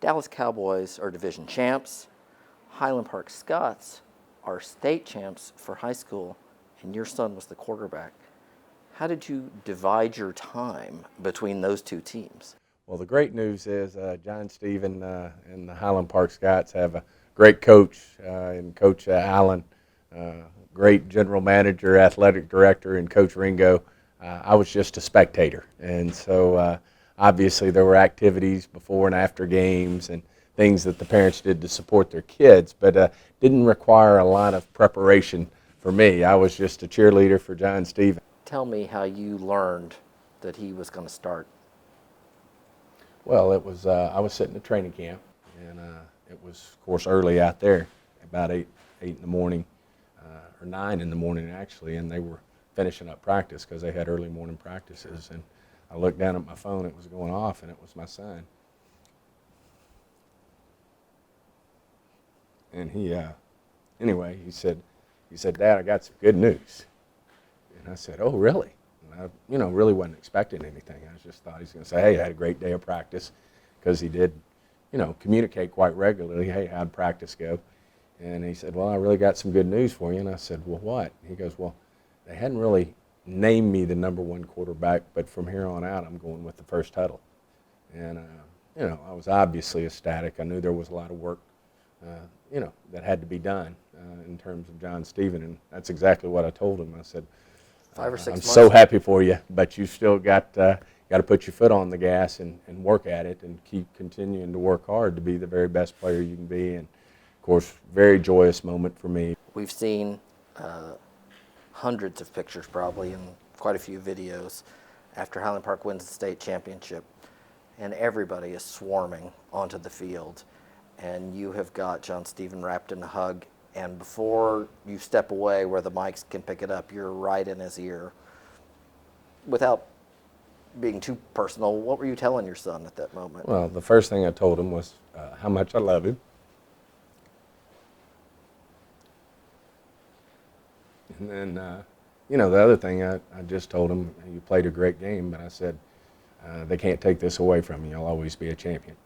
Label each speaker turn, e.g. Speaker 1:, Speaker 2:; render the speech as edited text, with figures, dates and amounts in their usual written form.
Speaker 1: Dallas Cowboys are division champs. Highland Park Scots are state champs for high school, and your son was the quarterback. How did you divide your time between those two teams?
Speaker 2: Well, the great news is John Stephen and the Highland Park Scots have a great coach in Coach Allen, great general manager, athletic director, and Coach Ringo. I was just a spectator, and so obviously there were activities before and after games and things that the parents did to support their kids, but didn't require a lot of preparation for me. I was just a cheerleader for John Stephen.
Speaker 1: Tell me how you learned that he was going to start.
Speaker 2: Well, it was I was sitting at training camp, and it was, of course, early out there, about 8 in the morning, or 9 in the morning actually, and they were finishing up practice because they had early morning practices. And I looked down at my phone; it was going off, and it was my son. And anyway, he said, "Dad, I got some good news." And I said, "Oh, really?" And I, really wasn't expecting anything. I just thought he was going to say, "Hey, I had a great day of practice," because he did, communicate quite regularly. "Hey, how'd practice go?" And he said, "Well, I really got some good news for you." And I said, "Well, what?" And he goes, "Well, they hadn't really named me the number one quarterback, but from here on out, I'm going with the first huddle." And, I was obviously ecstatic. I knew there was a lot of work, that had to be done in terms of John Stephen, and that's exactly what I told him. I said,
Speaker 1: 5 or 6
Speaker 2: I'm
Speaker 1: months.
Speaker 2: so happy for you, but you still got to put your foot on the gas and work at it and keep continuing to work hard to be the very best player you can be." And, of course, very joyous moment for me.
Speaker 1: We've seen hundreds of pictures probably and quite a few videos after Highland Park wins the state championship, and everybody is swarming onto the field, and you have got John Stephen wrapped in a hug, and before you step away where the mics can pick it up, you're right in his ear. Without being too personal, what were you telling your son at that moment?
Speaker 2: Well, the first thing I told him was how much I love him. And then, the other thing I just told him, "You played a great game," but I said, "They can't take this away from you. You'll always be a champion."